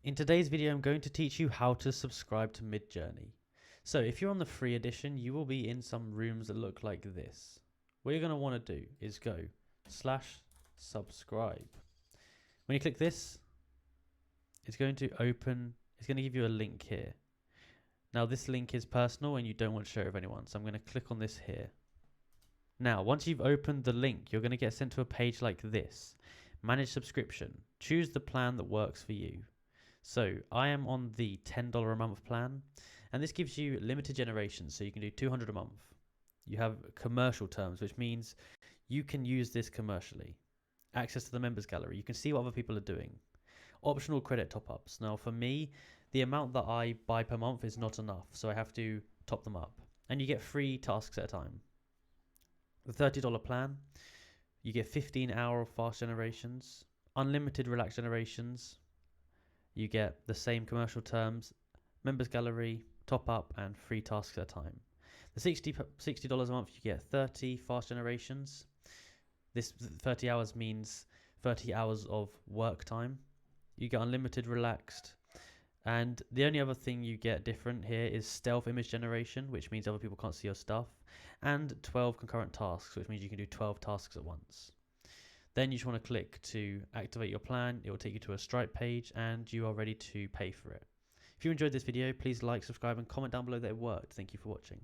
In today's video, I'm going to teach you how to subscribe to Midjourney. So if you're on the free edition, you will be in some rooms that look like this. What you're going to want to do is go /subscribe. When you click this, it's going to open, it's going to give you a link here. Now this link is personal and you don't want to share it with anyone. So I'm going to click on this here. Now, once you've opened the link, you're going to get sent to a page like this. Manage subscription. Choose the plan that works for you. So I am on the $10 a month plan, and this gives you limited generations, so you can do 200 a month. You have commercial terms, which means you can use this commercially. Access to the members gallery. You can see what other people are doing. Optional credit top-ups. Now for me, the amount that I buy per month is not enough, so I have to top them up. And you get free tasks at a time. The $30 plan, you get 15-hour fast generations, unlimited relaxed generations. You get the same commercial terms, members gallery, top up, and free tasks at a time. The $60 a month, you get 30 fast generations. This 30 hours means 30 hours of work time. You get unlimited relaxed. And the only other thing you get different here is stealth image generation, which means other people can't see your stuff, and 12 concurrent tasks, which means you can do 12 tasks at once. Then you just want to click to activate your plan. It will take you to a Stripe page and you are ready to pay for it. If you enjoyed this video, please like, subscribe, and comment down below that it worked. Thank you for watching.